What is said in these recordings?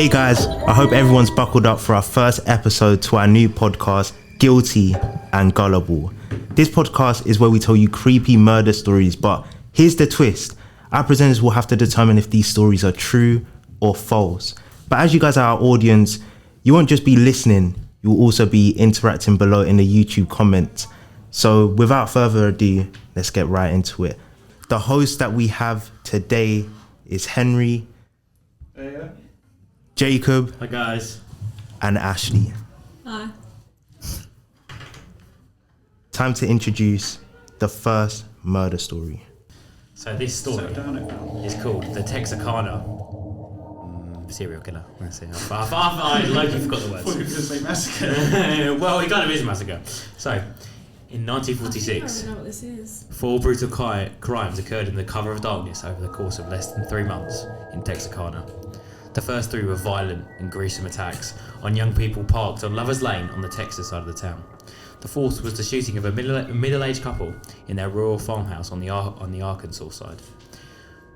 Hey guys, I hope everyone's buckled up for our first episode to our new podcast, Guilty and Gullible. This podcast is where we tell you creepy murder stories, but here's the twist. Our presenters will have to determine if these stories are true or false. But as you guys are our audience, you won't just be listening, you'll also be interacting below in the YouTube comments. So without further ado, let's get right into it. The host that we have today is Henry, Jacob, Hi guys, and Ashley. Hi. Time to introduce the first murder story. so this story is called The Texarkana Serial Killer. Let's see. I Loki forgot the words. I thought you were going to say massacre. Well, it kind of is a massacre. So, in I 1946, don't know what this is. 4 brutal crimes occurred in the cover of darkness over the course of less than 3 months in Texarkana. The first 3 were violent and gruesome attacks on young people parked on Lover's Lane on the Texas side of the town. The fourth was the shooting of a middle-aged couple in their rural farmhouse on the Arkansas side.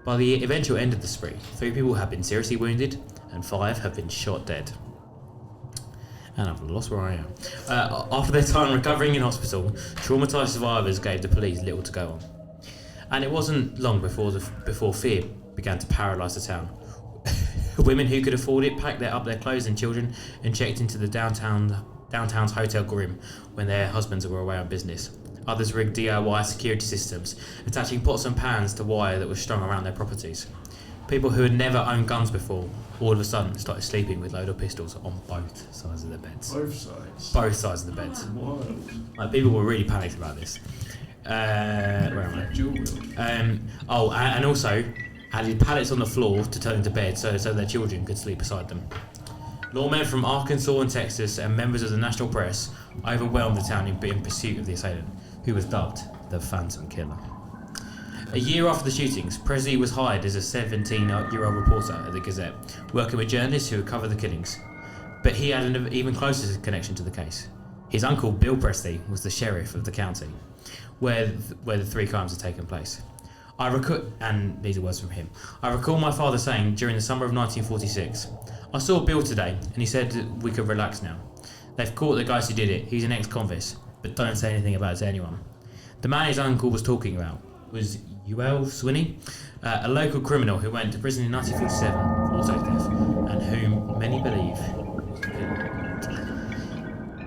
By the eventual end of the spree, 3 people have been seriously wounded and 5 have been shot dead. And I've lost where I am. After their time recovering in hospital, traumatised survivors gave the police little to go on. And it wasn't long before fear began to paralyse the town. Women who could afford it packed up their clothes and children and checked into the downtown's Hotel Grim when their husbands were away on business. Others rigged DIY security systems, attaching pots and pans to wire that was strung around their properties. People who had never owned guns before all of a sudden started sleeping with loaded pistols on both sides of their beds. Both sides. Both sides of the beds. Wild. Like, people were really panicked about this. Where am I? Dual wield. And also added pallets on the floor to turn into bed so their children could sleep beside them. Lawmen from Arkansas and Texas and members of the national press overwhelmed the town in pursuit of the assailant, who was dubbed the Phantom Killer. A year after the shootings, Presley was hired as a 17-year-old reporter at the Gazette, working with journalists who would cover the killings. But he had an even closer connection to the case. His uncle, Bill Presley, was the sheriff of the county, where the 3 crimes had taken place. And these are words from him. I recall my father saying during the summer of 1946, I saw Bill today and he said we could relax now. They've caught the guys who did it. He's an ex-convict, but don't say anything about it to anyone. The man his uncle was talking about was Ewell Swinney, a local criminal who went to prison in 1947 for auto theft and whom many believe was the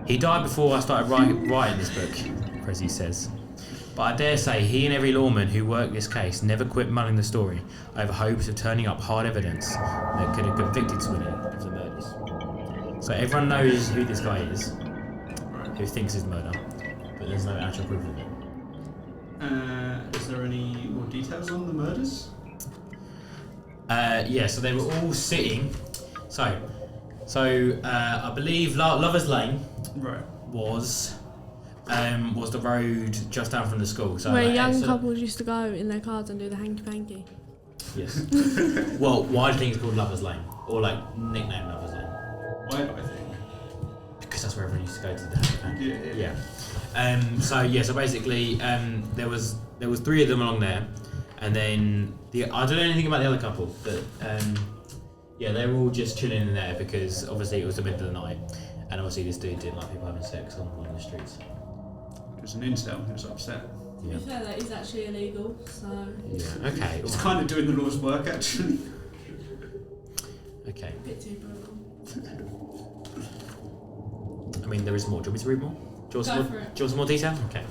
He died before I started writing this book, Presley says. But I dare say he and every lawman who worked this case never quit mulling the story over hopes of turning up hard evidence that could have convicted Swinney of the murders. So everyone knows who this guy is, who thinks it's murder, but there's no actual proof of it. Is there any more details on the murders? Yeah, so they were all sitting. So I believe Lover's Lane was the road just down from the school. So Where young couples used to go in their cars and do the hanky-panky. Yes. Well, why do you think it's called Lover's Lane? Or like nickname Lover's Lane? Why do I think? Because that's where everyone used to go to the hanky-panky. Yeah. So basically, there was 3 of them along there, and then I don't know anything about the other couple, but they were all just chilling in there because obviously it was the middle of the night, and obviously this dude didn't like people having sex on the streets. It was an incel who was upset. To be fair, that is actually illegal, so... Yeah, okay. It's kind of doing the law's work, actually. Okay. A bit too brutal. I mean, there is more. Do you want me to read more? Do you want some more detail? Okay.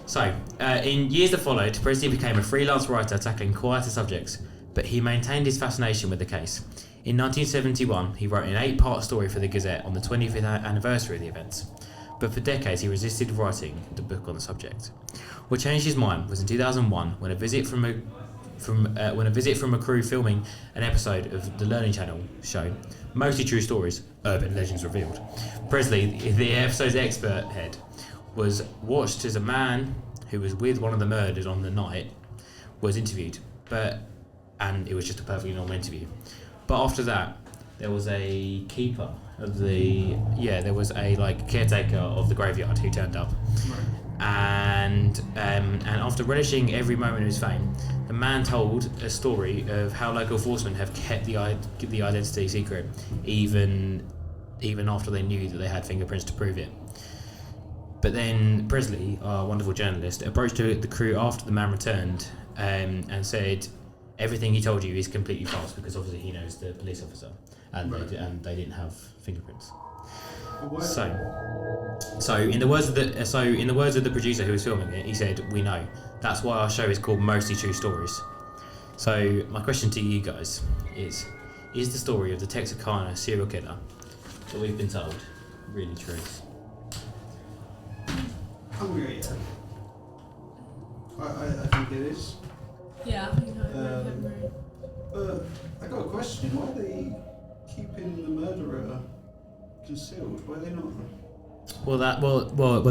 So, in years that followed, Presley became a freelance writer tackling quieter subjects, but he maintained his fascination with the case. In 1971, he wrote an 8-part story for the Gazette on the 25th anniversary of the events. But for decades, he resisted writing the book on the subject. What changed his mind was in 2001, when a visit from a crew filming an episode of the Learning Channel show, Mostly True Stories, Urban Legends Revealed. Presley, the episode's expert head, was watched as a man who was with one of the murdered on the night was interviewed, and it was just a perfectly normal interview. But after that, there was a keeper of there was a caretaker of the graveyard who turned up, and after relishing every moment of his fame, the man told a story of how local enforcement have kept the identity secret, even after they knew that they had fingerprints to prove it. But then Presley, our wonderful journalist, approached the crew after the man returned and said everything he told you is completely false, because obviously he knows the police officer, and they didn't have fingerprints. So in the words of the producer who was filming it, he said, "We know. That's why our show is called Mostly True Stories." So my question to you guys is the story of the Texarkana serial killer that we've been told really true? I'm gonna go yeah. I think it is. Yeah, I think I agree. I got a question. Why are they keeping the murderer concealed? Why are they not? Well,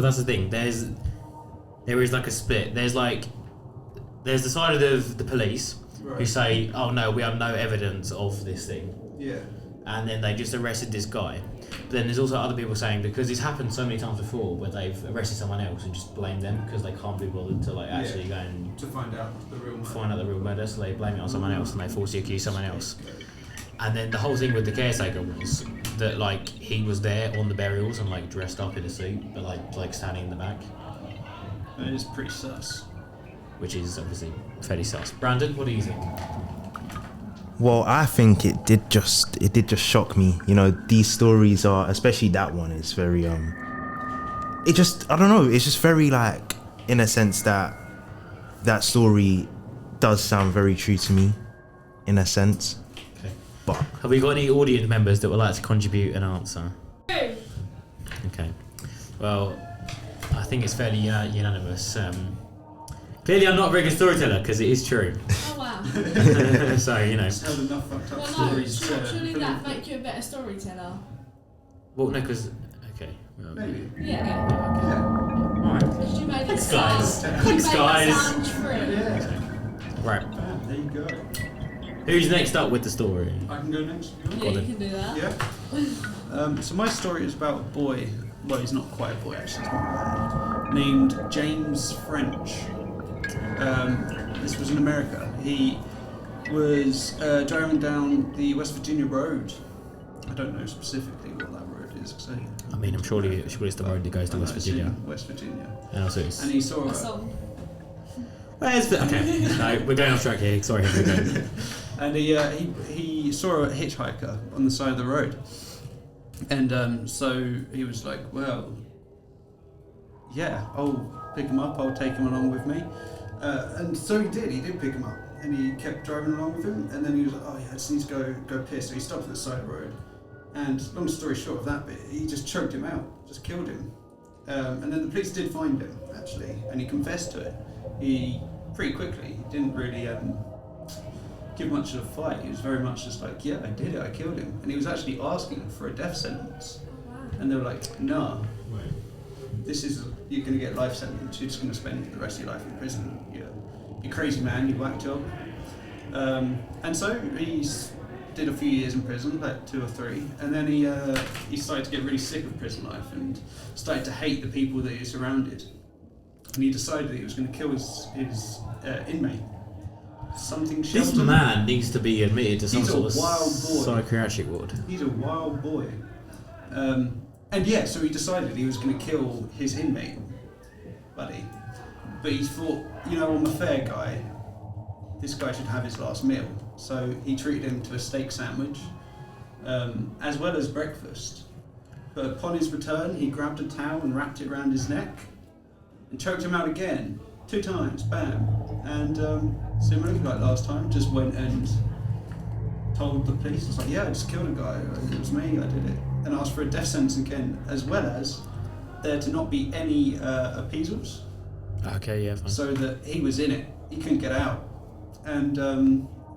that's the thing. There is like a split. There's the side of the police who say, "Oh no, we have no evidence of this thing." Yeah. And then they just arrested this guy. But then there's also other people saying, because it's happened so many times before, where they've arrested someone else and just blamed them because they can't be bothered to actually go and to find out the real murder. So they blame it on someone else and they falsely accuse someone else. And then the whole thing with the caretaker was that he was there on the burials and dressed up in a suit, but like standing in the back. It is pretty sus. Which is obviously fairly sus. Brandon, what do you think? Well, I think it did just shock me. You know, these stories are, especially that one, is very I don't know, it's just very in a sense that story does sound very true to me, in a sense. Okay. But have we got any audience members that would like to contribute an answer? Okay. Well, I think it's fairly unanimous. Clearly, I'm not a very good storyteller because it is true. Oh wow. So It's held enough fucked up Well, no, stories to surely that make you a better storyteller. Well, no, because okay. Well, maybe. Yeah. All right. Because you made it Thanks, sound. guys. You Thanks, made guys. it sound true. Yeah. Right. Bam, there you go. Who's next up with the story? I can go next. If you Yeah, want. you can do that. Yeah. So my story is about a boy. Well, he's not quite a boy actually. He's not a man. Named James French. This was in America. He was driving down the West Virginia road. I don't know specifically what that road is. I mean, I'm surely it's the road that goes to West Virginia. West Virginia. And also it's... And he saw A song. Okay, no, we're going off track here. Sorry, here we go. And he saw a hitchhiker on the side of the road. And so he was like, well, yeah, I'll pick him up, I'll take him along with me. And so he did pick him up. And he kept driving along with him. And then he was like, oh yeah, I just need to go piss. So he stopped at the side of the road. And long story short of that bit, he just choked him out, just killed him. And then the police did find him, actually, and he confessed to it. He, pretty quickly, didn't really give much of a fight. He was very much just like, yeah, I did it, I killed him. And he was actually asking for a death sentence. And they were like, no, you're going to get a life sentence, you're just going to spend the rest of your life in prison. You're crazy, man, you whack job. And so he did a few years in prison, like 2 or 3, and then he started to get really sick of prison life and started to hate the people that he surrounded. And he decided that he was going to kill his inmate. Something This Sheldon. man needs to be admitted to some He's a sort of wild boy. psychiatric ward. He's a wild boy. And yeah, so he decided he was going to kill his inmate buddy. But he thought, I'm a fair guy. This guy should have his last meal. So he treated him to a steak sandwich, as well as breakfast. But upon his return, he grabbed a towel and wrapped it around his neck and choked him out again, 2 times, bam. And similarly, like last time, just went and told the police, it's like, yeah, I just killed a guy, it was me, I did it. And asked for a death sentence again, as well as there to not be any appeasals. Okay, yeah, fine. So that he was in it, he couldn't get out. And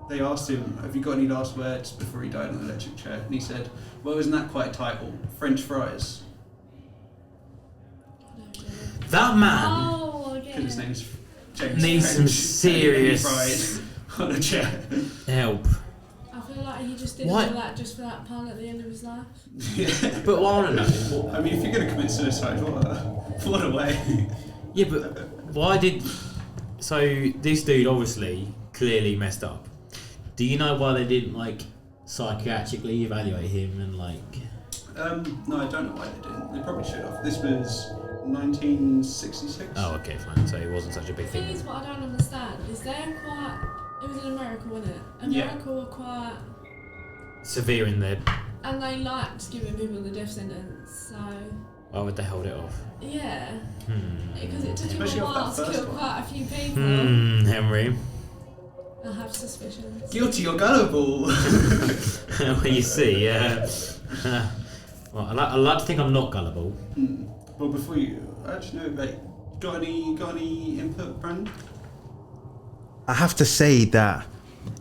they asked him, have you got any last words before he died on the electric chair? And he said, well, isn't that quite a title? French fries. That man Oh, okay. Because his name's James needs French, some and serious he fried on a chair. help. I feel like he just did What? all that just for that pun at the end of his life. Yeah. But what I want to know is I mean, if you're going to commit suicide, what a way. Yeah, but why did... So, this dude obviously clearly messed up. Do you know why they didn't, like, psychiatrically evaluate him and, like... No, I don't know why they didn't. They probably should have. This was 1966. Oh, okay, fine. So it wasn't such a big The thing thing. is, what I don't understand is they're quite. It was in America, wasn't it? America were quite. Severe in the... And they liked giving people the death sentence, so. Why would they hold it off? Yeah. Because it took Especially him a off while that to first kill one. quite a few people. Henry. I have suspicions. Guilty or gullible? Well, you see, well, I like to think I'm not gullible. Well, before you... Actually, no, wait. Got any input, Brandon? I have to say that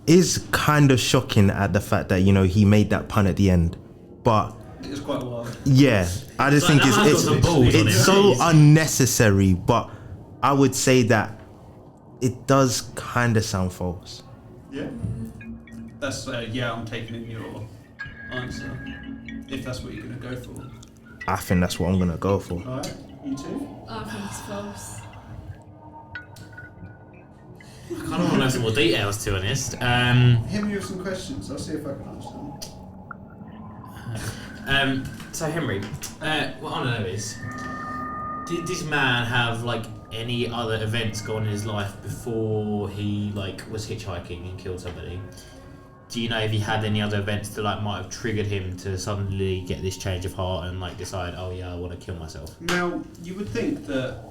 is kind of shocking at the fact that, you know, he made that pun at the end. But It was quite wild. yeah, I just think that man's got some balls on it's him. so unnecessary. But I would say that it does kind of sound false. Yeah. That's I'm taking in your answer. If that's what you're gonna go for. I think that's what I'm gonna go for. All right, you too. I think it's false. I kind of want to know some more details, to be honest. Hit me with some questions. I'll see if I can answer them. So Henry, what I want to know is, did this man have like any other events go on in his life before he like was hitchhiking and killed somebody? Do you know if he had any other events that like might have triggered him to suddenly get this change of heart and like decide, oh yeah, I want to kill myself? Now, you would think that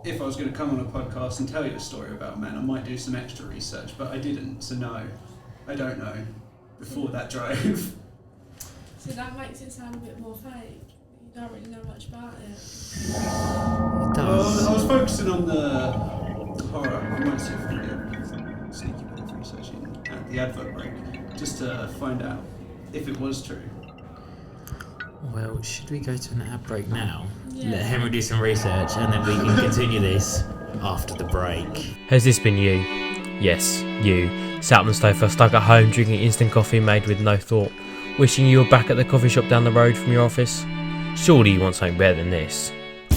if I was going to come on a podcast and tell you a story about men, I might do some extra research, but I didn't, so no, I don't know. Before that drive. So that makes it sound a bit more fake. You don't really know much about it. It Well, I was focusing on the horror. I might see if I can do a sneaky bit of researching at the advert break, just to find out if it was true. Well, should we go to an ad break now? Yeah. Let Henry do some research and then we can continue this after the break. Has this been you? Yes, you. Sat on the sofa, stuck at home, drinking instant coffee made with no thought, wishing you were back at the coffee shop down the road from your office? Surely you want something better than this.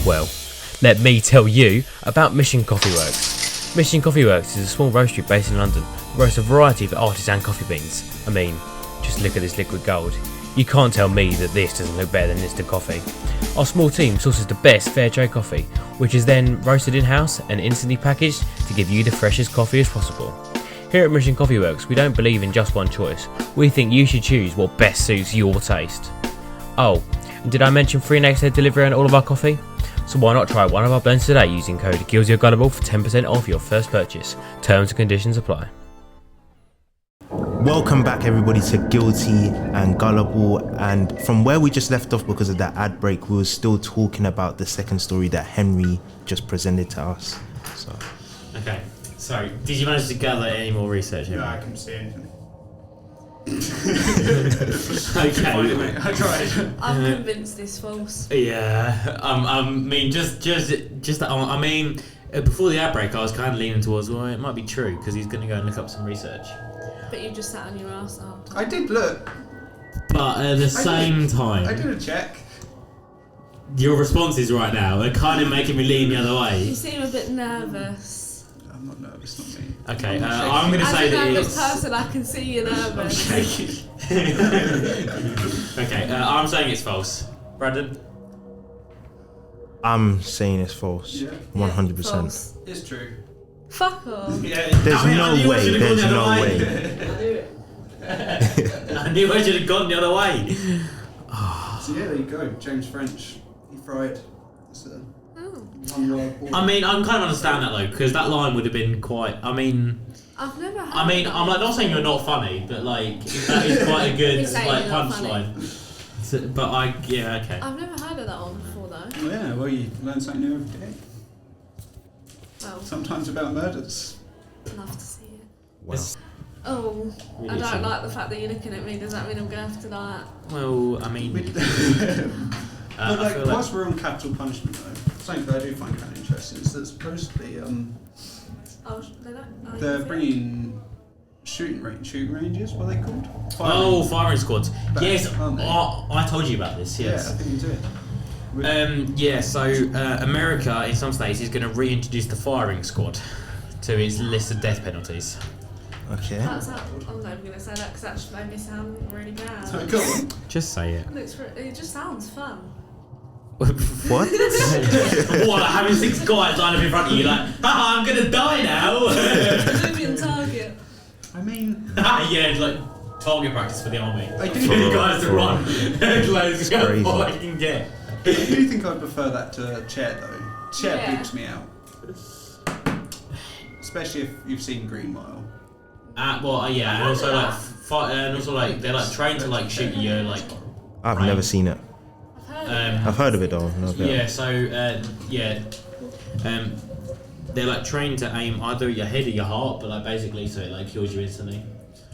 Well, let me tell you about Mission Coffee Works. Mission Coffee Works is a small roastery based in London, roasts a variety of artisan coffee beans. I mean, just look at this liquid gold. You can't tell me that this doesn't look better than instant coffee. Our small team sources the best fair trade coffee, which is then roasted in-house and instantly packaged to give you the freshest coffee as possible. Here at Mission Coffee Works, we don't believe in just one choice. We think you should choose what best suits your taste. Oh, and did I mention free next day delivery on all of our coffee? So why not try one of our blends today using code GUILTYORGULLIBLE for 10% off your first purchase. Terms and conditions apply. Welcome back, everybody, to Guilty and Gullible. And from where we just left off because of that ad break, we were still talking about the second story that Henry just presented to us. So, Okay, so did you manage to gather any more research, Henry? No, I couldn't see anything. Okay. Find it, mate. I tried. I'm convinced it's false. Yeah, I mean, just that. I mean, before the outbreak, I was kind of leaning towards, well, it might be true because he's going to go and look up some research. But you just sat on your ass the whole time. I did look. But at the same time, I did a check. your responses right now are kind of making me lean the other You way. seem a bit nervous. I'm not nervous, not me. Okay, not I'm going to As say a that nervous it's. person, I can see you're nervous. Okay, I'm saying it's false. Brandon? I'm saying it's false. Yeah. 100%. False. It's true. Fuck off. Yeah. There's I no knew I way. should've There's gone the no other way. I knew I should have gone the other way. So yeah, there you go. James French. He fried. It's a Oh. one-word word. I mean, I kind of understand that though, because that line would have been quite. I mean, I've never heard I'm that. like not saying you're not funny, but like that is quite a good He's saying like you're not punchline. So, but yeah, okay. I've never heard of that one before though. Oh, yeah, well, you learn something new every day. Well, Sometimes about murders. love to see it. Wow. Oh, Really I don't exciting. like the fact that you're looking at me. Does that mean I'm going to have to like... Well, I mean, But I like, feel like whilst we're on capital punishment though, something that I do find kind of interesting is that supposedly Oh, they don't... oh, they're you bringing shooting ranges, what are they called? oh, firing squads. Back, Yes, aren't they? I told you about this. Yeah, I Yes. think you did. So America, in some states, is going to reintroduce the firing squad to its list of death penalties. Okay. I'm not even going to say that because that just made me sound really bad. So go on. Just say it. It just sounds fun. What? What, like having 6 guys lined up in front of you, like, haha, I'm going to die now. Moving target. I mean, yeah, it's like target practice for the army. I do For the guys to For- run. Let's go crazy. all I can get. I do think I'd prefer that to chair though. Chair Yeah. freaks me out. Especially if you've seen Green Mile. Yeah, and also like they're like trained to like shoot you like. I've never seen it. I've heard of it though. No, Yeah, so they're like trained to aim either at your head or your heart, but like basically so it like kills you instantly.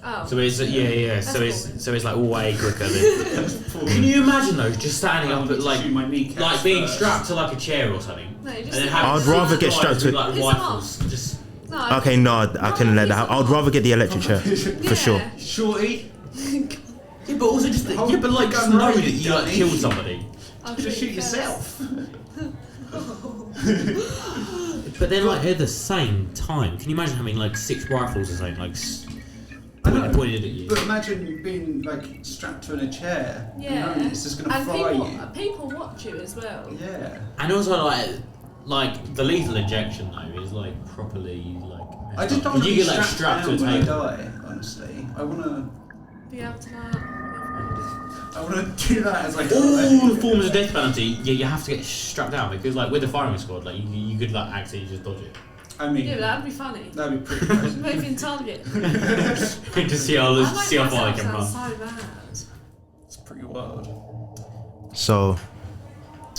Oh. So it's That's so it's like way quicker than. Can you imagine though, just standing up at like Shoot my kneecaps like being first. strapped to like a chair or something, No, you and just then sit having I'd rather get guys strapped to with, it. like His rifles. arm. Just No, Okay, no, I couldn't let that. I'd rather get the electric chair for Yeah. sure. Shorty, yeah, but also just Hold yeah, but like the just gun know right, that you like dummy. killed somebody. I'll just shoot you yourself. But they're like at the same time. Can you imagine having like 6 rifles or something like I know, pointed at you? But imagine being like strapped to in a chair. Yeah. You know, it's just gonna And fry you. people watch you as well. Yeah. And also like the lethal injection though is like properly like. I just don't want to you be get like strapped strapped to a down when I table. die. Honestly, I wanna Be able to like. do that as like. All the forms of death penalty, yeah, you have to get strapped down because like with the firing squad, like you could like actually just dodge it. I mean, Yeah, that'd be funny. that'd be pretty crazy. Moving target. to see how far they can run. So bad. It's pretty wild. So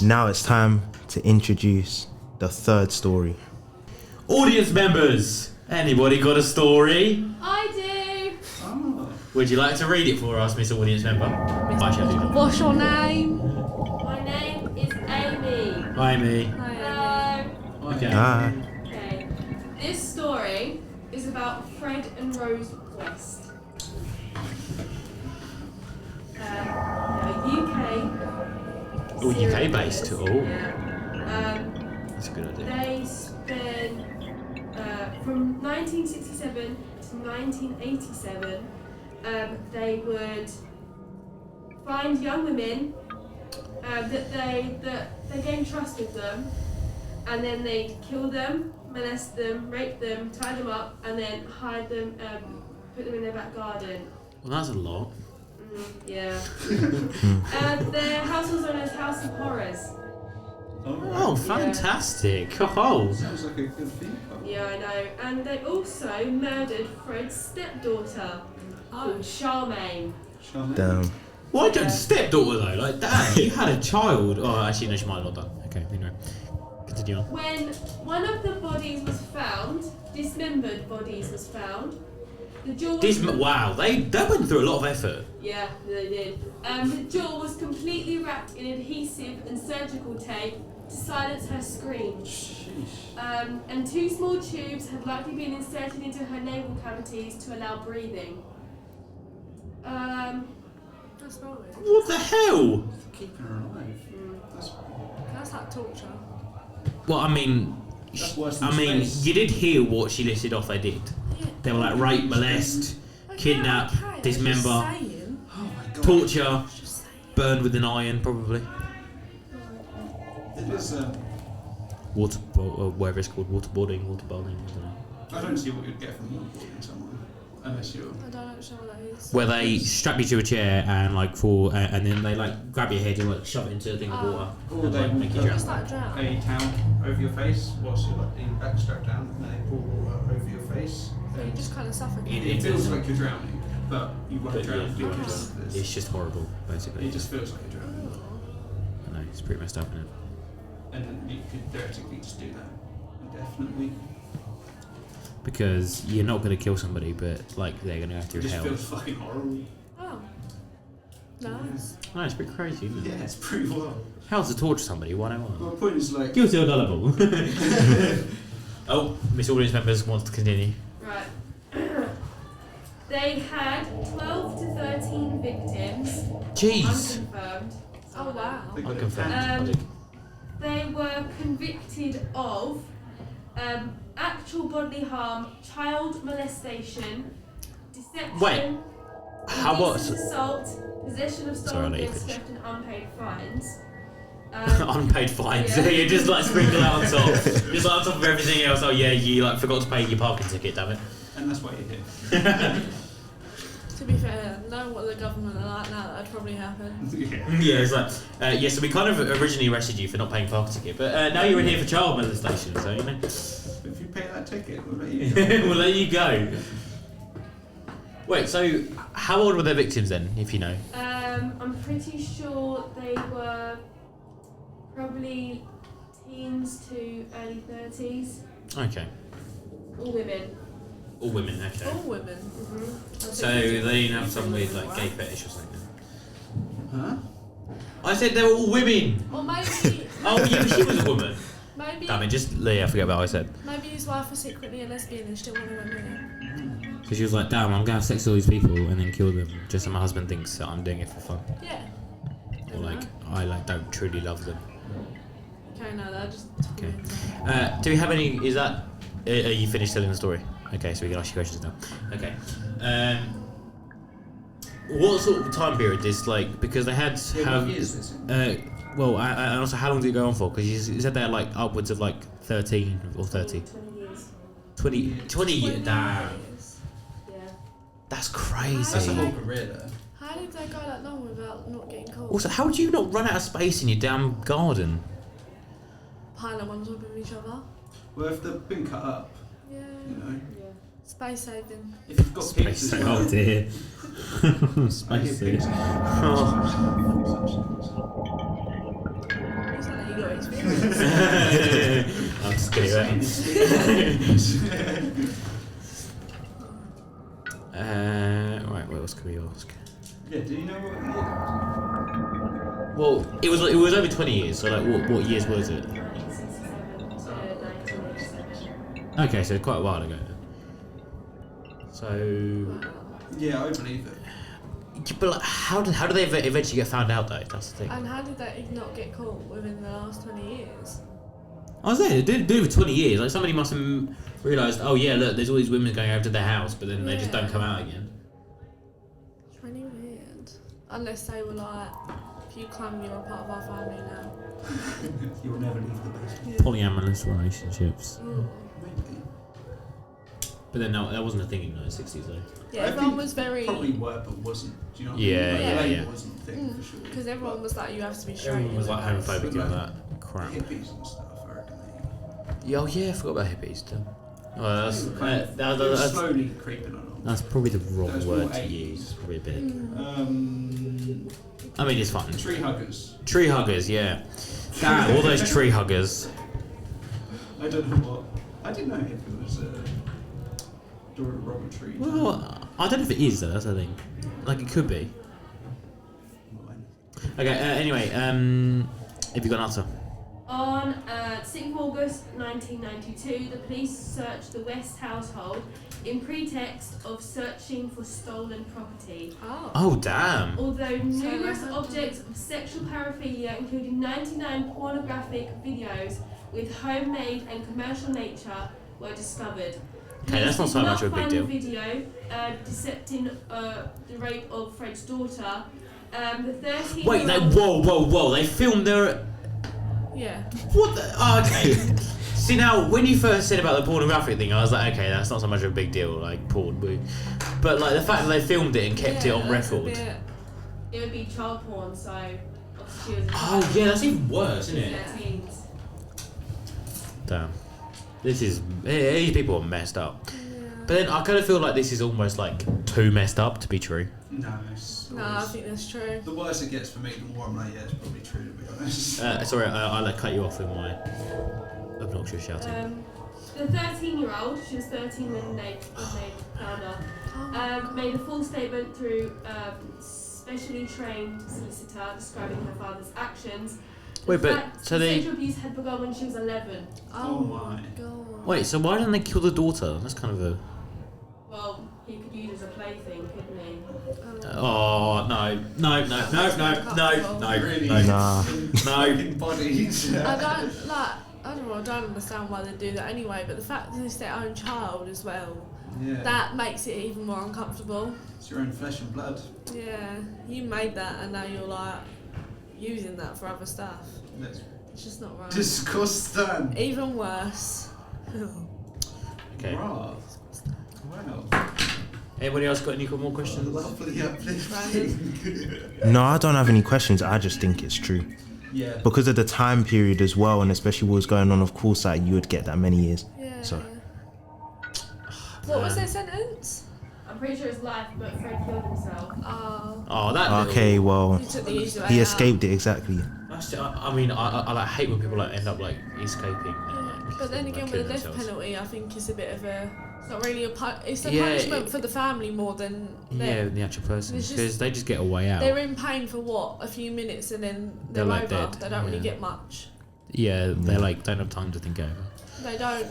now it's time to introduce the third story. Audience members, anybody got a story? I do. Oh. Would you like to read it for us, Miss Audience Member? Actually, I do not. What's your name? My name is Amy. Hi, me. Hello. Okay. Ah, Okay. This story is about Fred and Rose West. UK. Oh, UK based. serial Oh, killers. Yeah. that's a good idea. They spent from 1967 to 1987. They would find young women that they gained trust with them, and then they'd kill them, molest them, rape them, tie them up, and then hide them, put them in their back garden. Well, that's a lot. Yeah. Their house was known as House of Horrors. Oh, fantastic. Oh. Sounds like a good thing. Yeah, I know. And they also murdered Fred's stepdaughter, called Charmaine. damn. Why don't stepdaughter though? Like, damn, you had a child. Oh, actually, no, she might have not done. Okay, anyway. Continue on. When one of the bodies was found, dismembered bodies was found, the jaw was... Wow, they went through a lot of effort. Yeah, they did. The jaw was completely wrapped in adhesive and surgical tape to silence her screams. And 2 small tubes had likely been inserted into her nasal cavities to allow breathing. That's not weird. What the hell? Keeping her alive. That's like torture. Well, I mean, That's worse than space. you did hear what she listed off. They did. Yeah. They were like rape, molest, kidnap, Okay, dismember, I'm just saying. Oh my god. torture, Just saying. burned with an iron, probably. It is. Whatever it's called, waterboarding, waterboarding. I don't know. I don't see what you'd get from waterboarding someone, unless you're. I don't actually know what that is. Where they strap you to a chair and like fall, and then they like grab your head and like shove it into a thing of water Or and they like will make you put drown. It's like drown. a towel over your face whilst you're like in back strapped down, and they pour water over your face. So you just kind of suffocate. It feels like you're drowning, but you won't But drown. yeah, because it's just horrible, basically. it just feels like you're drowning, I know, it's pretty messed up, isn't it? and then you could theoretically just do that indefinitely. Because you're not going to kill somebody, but like they're going to go through It just hell. feels fucking horrible. Oh. Nice. No, it's pretty crazy, isn't it? Yeah, it's pretty wild. How's to torture somebody? 101. My point is like. Guilty or gullible? Oh, Miss Audience Members wants to continue. Right. They had 12 to 13 victims, Jeez. unconfirmed. Oh wow. They got it Unconfirmed. down. they were convicted of actual bodily harm, child molestation, deception, Wait, how was indecent assault, possession of Sorry, I'll stolen let you goods, finish. theft, and unpaid fines. unpaid fines? Yeah. You just like sprinkle that on top, just like on top of everything else. Oh yeah, you like forgot to pay your parking ticket, damn it. And that's why you're here. To be fair, knowing what the government are like now, that'd probably happen. Yeah, it's like yeah. So we kind of originally arrested you for not paying parking ticket, but now you're in here for child molestation. So you know, If you pay that ticket, we'll let you go. we'll let you go. Wait, so how old were their victims then, if you know? I'm pretty sure they were probably teens to early 30s. Okay, All women. all women. Okay. All women. So they didn't have some weird like gay fetish or something. Huh? I said they were all women. Or maybe, Oh, yeah, she was a woman. maybe, Damn it, just yeah, forget about what I said. maybe his wife was secretly a lesbian and still wanted to marry him. So she was like, damn, I'm gonna have sex with all these people and then kill them just so my husband thinks that I'm doing it for fun. Yeah. Or like, I like don't truly love them. Okay, no, that just. Okay. Do we have any, is that, are you finished telling the story? Okay, so we can ask you questions now. Okay. What sort of time period is like, because they had, What years is it? well, and also how long did it go on for? Because you said they're like upwards of like 13 or 30. 20 years. 20 years, damn. Yeah. That's That's a crazy. whole career there. How did they go that long without not getting caught? Also, how would you not run out of space in your damn garden? Piling ones up with each other. Well, if they've been cut up, Yeah. you know, Yeah. Space saving. if you've got pigs as well. dear. I hear pigs. It's not like you got experience. I'm just kidding. Right, what else can we ask? Yeah, do you know what year? Well, it was over 20 years. So like, what years was it? 1967 to 1987. Okay, so quite a while ago. So, Yeah, I believe it. but like, how did they eventually get found out though? That's the thing. And how did they not get caught within the last 20 years? I was there. They did it for 20 years. Like somebody must have realised. Oh yeah, look, there's all these women going over to their house, but then they just don't come out again. It's really weird. Unless they were like, if you come, you're a part of our family now. You'll never leave the basement. Polyamorous relationships. Maybe. But then no, that wasn't a thing in the 1960s though. Yeah, I everyone think was very. Probably were, but wasn't. Do you know what Yeah, I mean? Like, yeah, the label yeah. wasn't a thing for sure. Because everyone was like, you have to be straight. Everyone was like homophobic But, and all like, that crap. hippies and stuff, I reckon they. Yeah, oh yeah, I forgot about hippies too. Well, They were kind of- they were that's slowly creeping along. that's probably the wrong Those word more to 80s. use. It's probably a bit. Um, I mean, it's fun. tree huggers. Tree huggers, yeah. Damn, all those tree huggers. I don't know what. I didn't know if it was derogatory. Well, I don't know if it is though. That's the thing. Like it could be. Okay. Anyway, have you got an answer? On 6th of August 1992, the police searched the West household in pretext of searching for stolen property. Oh. Oh damn. Although numerous what happened? objects of sexual paraphernalia, including 99 pornographic videos with homemade and commercial nature, were discovered. Okay, that's not so much of a big deal. Police did not find the video depicting the rape of Fred's daughter. The 13. Wait, whoa! They filmed their. Yeah. What the? Oh, okay. See now, when you first said about the pornographic thing, I was like, okay, that's not so much of a big deal, like porn. But like the fact that they filmed it and kept it on that's a record. bit- It would be child porn, so obviously she was. Oh yeah, that's even worse, isn't it? Yeah. Teens. Damn. These people are messed up. Yeah. But then I kind of feel like this is almost like too messed up to be true. No, it's No, I think that's true. the worse it gets for me, the more I'm like, yeah, it's probably true to be honest. Sorry, I like cut you off with my obnoxious shouting. The 13-year-old, she was 13 when they found her, made a full statement through specially trained solicitor describing her father's actions. Wait, The but fact so they sexual abuse had begun when she was 11. Oh my. God. wait. So why didn't they kill the daughter? That's kind of a. Well, he could use as a plaything, couldn't he? Oh no! Really? No. Nah. fucking bodies. I don't like. I don't know. I don't understand why they do that anyway. But the fact that it's their own child as well, Yeah. that makes it even more uncomfortable. It's your own flesh and blood. Yeah, you made that, and now you're like using that for other stuff. That's It's just not right. disgusting. Even worse. Okay. Wow. Anybody else got any more questions? Lovely uplifting. No, I don't have any questions. I just think it's true. Yeah. Because of the time period as well, and especially what was going on, of course, like, you would get that many years. Yeah. So. What was their sentence? I'm pretty sure it's life, but Fred killed himself. Oh, that. Okay, well, He took the easy way he out. escaped it, exactly. I mean, I like hate when people like end up like escaping. But then again, with killing the death themselves. penalty, I think it's a bit of a. It's not really a. It's a Yeah, punishment for the family more than. Yeah, them. the actual person, It's just- because they just get a way out. They're in pain for what, a few minutes, and then they're like over. dead, They don't really yeah. get much. Yeah, they like don't have time to think over. They don't.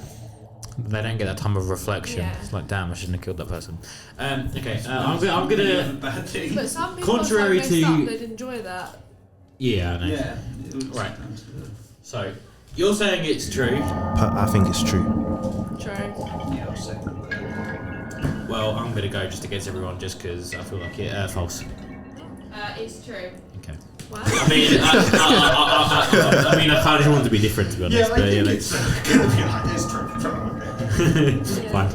They don't get that time of reflection. Yeah. It's like, damn, I shouldn't have killed that person. Okay, I'm gonna. Bad thing. But some people Contrary are so messed to- up, they'd enjoy that. Yeah, I know. Yeah. It was Right. down to the- So, you're saying it's true. But I think it's true. True. Yeah, I'll say. Well, I'm gonna go just against everyone, just because I feel like it. False. It's true. Okay. Wow. I mean, I mean, I kind of want to be different, to be honest. Yeah, I but, think like- it's gonna be like this. Fine.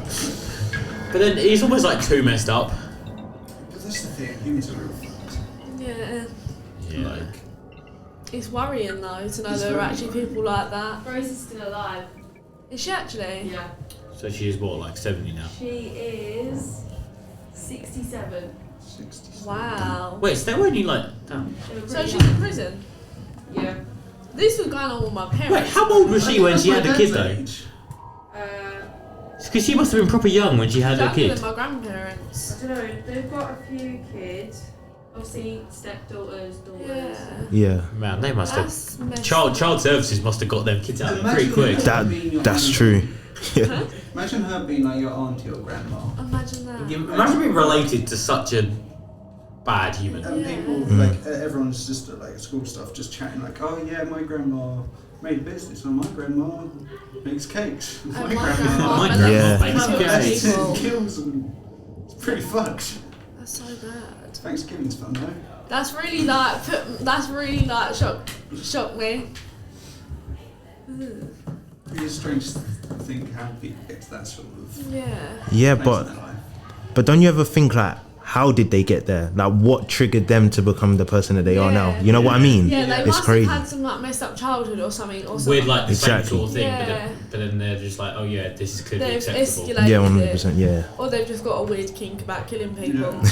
But then he's almost like too messed up. But that's the thing. Humans are real fucked. Yeah. Yeah. Like, It's worrying though to know It's there are very actually worrying. people like that. Rose is still alive. Is she actually? Yeah. So she is what, like 70 now? She is 67. 60. Wow. Wait, so they were only like. Damn. They were So pretty she's young. in prison? Yeah. This was going on with my parents. Wait, how old was she when she had the kid though? Age. Because she must have been proper young when she had her Younger kid. than my grandparents. I don't know. They've got a few kids. Obviously, stepdaughters, daughters. Yeah. Yeah, Man, they must have. That's messed Child up. services must have got them kids out pretty Imagine quick. her- that's true. Yeah. Imagine her being like your auntie or grandma. Imagine that. Imagine being related to such a bad human. And Yeah. people, like, everyone's just at, like, school stuff, just chatting, like, oh yeah, my grandma made a business, and my grandma makes cakes. And My my grandma grandma My and grandma then makes other cakes. people. kills them. It's pretty fucked. That's so bad. Thanksgiving's fun though. That's really like shocked me. Ugh. It's strange to think how people get to that sort of Yeah. Yeah, place but in their life. don't you ever think, like, how did they get there? Like, what triggered them to become the person that they are now? Yeah. You know what I mean? Yeah, they It's must crazy. have had some like messed up childhood or something. With like the same Exactly. sort of thing, Yeah. but then they're just like, oh yeah, this is clearly They've acceptable. escalated Yeah, it. 100%. Yeah. Or they've just got a weird kink about killing people. Yeah.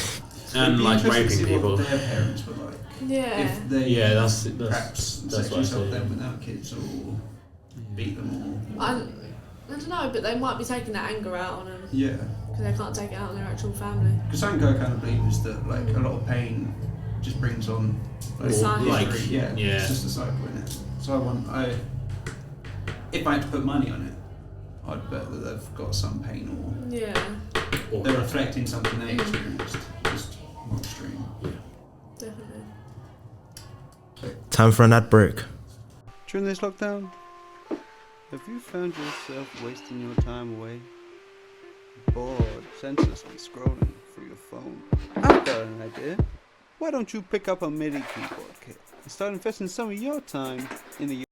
And It'd be like interesting to raping see people. What their parents were like. Yeah. If they Yeah, that's perhaps that's sexually what I assault see. them without kids or beat them or I don't know, but they might be taking that anger out on them yeah. because they can't take it out on their actual family. Because something I kind of believe is that like a lot of pain just brings on like, Cycle. Like, misery. Yeah, yeah. it's just a cycle in it. So if I had to put money on it, I'd bet that they've got some pain Yeah. or they're reflecting something they experienced, just more extreme. Definitely. Time for an ad break. During this lockdown, have you found yourself wasting your time away? Bored, senselessly scrolling through your phone? I've got an idea. Why don't you pick up a MIDI keyboard kit and start investing some of your time in the